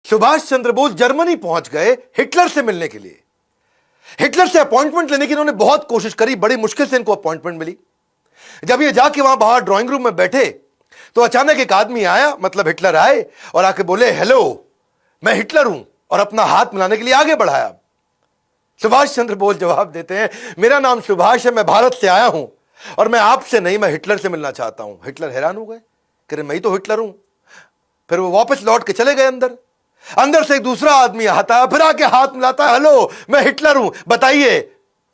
Subhash Chandra Bose Germany पहुंच गए Hitler से मिलने के लिए। हिटलर से अपॉइंटमेंट लेने की इन्होंने बहुत कोशिश करी, बड़ी मुश्किल से इनको अपॉइंटमेंट मिली। जब ये जाके वहां बाहर ड्राइंग रूम में बैठे तो अचानक एक आदमी आया, मतलब हिटलर आए और आके बोले, हेलो मैं हिटलर हूं, और अपना हाथ मिलाने के लिए आगे बढ़ाया। सुभाष चंद्र बोस जवाब देते हैं, मेरा नाम सुभाष है, मैं भारत से आया हूं और मैं आपसे नहीं, मैं हिटलर से मिलना चाहता हूं। हिटलर हैरान हो गए, कह रहे मैं ही तो हिटलर हूं। फिर वो वापस लौट के चले गए अंदर। अंदर से एक दूसरा आदमी आता है, फिर आके हाथ मिलाता है, हेलो मैं हिटलर हूं, बताइए।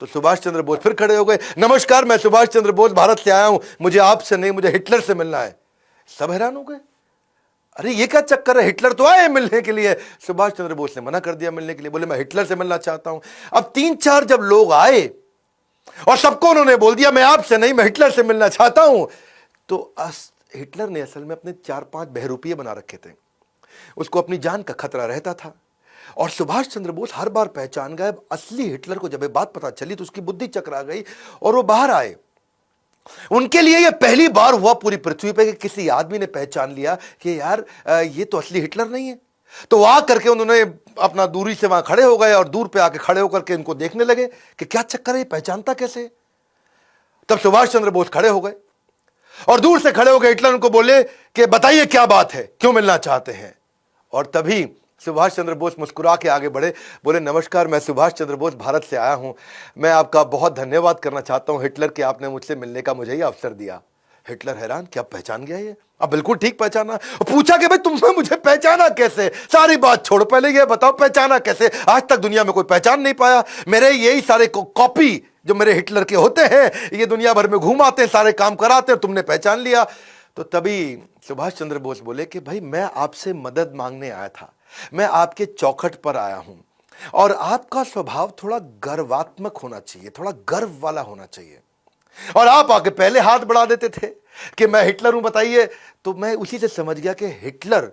तो सुभाष चंद्र बोस फिर खड़े हो गए, नमस्कार मैं सुभाष चंद्र बोस भारत से आया हूं, मुझे आपसे नहीं, मुझे हिटलर से मिलना है। सब हैरान हो गए, अरे ये क्या चक्कर है, हिटलर तो आए मिलने के लिए। सुभाष चंद्र बोस ने मना कर दिया मिलने के लिए, बोले मैं हिटलर से मिलना चाहता हूं। अब 3-4 जब लोग आए और सबको उन्होंने बोल दिया मैं आपसे नहीं, मैं हिटलर से मिलना चाहता हूं, तो हिटलर ने असल में अपने 4-5 बहरूपिये बना रखे थे, उसको अपनी जान का खतरा रहता था। और सुभाष चंद्र बोस हर बार पहचान गए। असली हिटलर को जब ये बात पता चली तो उसकी बुद्धि चकरा गई और वो बाहर आए। उनके लिए यह पहली बार हुआ पूरी पृथ्वी पे कि किसी आदमी ने पहचान लिया कि यार ये तो असली हिटलर नहीं है। तो वहां करके उन्होंने अपना दूरी से वहां खड़े हो गए और दूर पे आके खड़े होकर के इनको देखने लगे कि क्या चक्कर है, पहचानता कैसे। तब सुभाष चंद्र बोस खड़े हो गए और दूर से खड़े हो गए हिटलर उनको बोले कि बताइए क्या बात है, क्यों मिलना चाहते हैं। और तभी सुभाष चंद्र बोस मुस्कुरा के आगे बढ़े, बोले नमस्कार मैं सुभाष चंद्र बोस भारत से आया हूं, मैं आपका बहुत धन्यवाद करना चाहता हूं हिटलर कि आपने मुझसे मिलने का मुझे ही अवसर दिया। हिटलर हैरान, क्या पहचान गया ये? अब बिल्कुल ठीक पहचाना। पूछा कि भाई तुमने मुझे पहचाना कैसे? सारी बात छोड़, पहले ये बताओ पहचाना कैसे? आज तक दुनिया में कोई पहचान नहीं पाया। मेरे यही सारे कॉपी जो मेरे हिटलर के होते हैं, ये दुनिया भर में घूमाते हैं, सारे काम कराते हैं, तुमने पहचान लिया। तो तभी सुभाष चंद्र बोस बोले कि भाई मैं आपसे मदद मांगने आया था, मैं आपके चौखट पर आया हूं और आपका स्वभाव थोड़ा गर्वात्मक होना चाहिए, थोड़ा गर्व वाला होना चाहिए। और आप आके पहले हाथ बढ़ा देते थे कि मैं हिटलर हूं, बताइए। तो मैं उसी से समझ गया कि हिटलर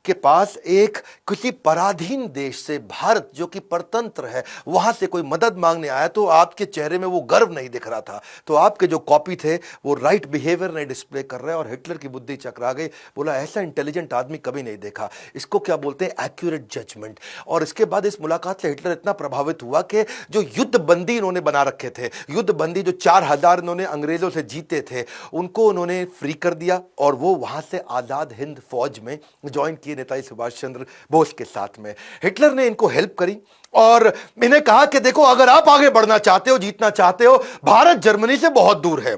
के पास एक किसी पराधीन देश से, भारत जो कि परतंत्र है, वहां से कोई मदद मांगने आया। तो आपके चेहरे में वो गर्व नहीं दिख रहा था, तो आपके जो कॉपी थे वो राइट बिहेवियर नहीं डिस्प्ले कर रहे। और हिटलर की बुद्धि चकरा गई, बोला ऐसा इंटेलिजेंट आदमी कभी नहीं देखा, इसको क्या बोलते हैं एक्यूरेट जजमेंट। और इसके बाद इस मुलाकात से हिटलर इतना प्रभावित हुआ कि जो युद्ध बंदी इन्होंने बना रखे थे, युद्ध बंदी जो 4000 इन्होंने अंग्रेजों से जीते थे, उनको उन्होंने फ्री कर दिया और वो वहां से आजाद हिंद फौज में ज्वाइन किए नेताजी सुभाष चंद्र बोस के साथ में। हिटलर ने इनको हेल्प करी और इन्हें कहा कि देखो अगर आप आगे बढ़ना चाहते हो, जीतना चाहते हो, भारत जर्मनी से बहुत दूर है,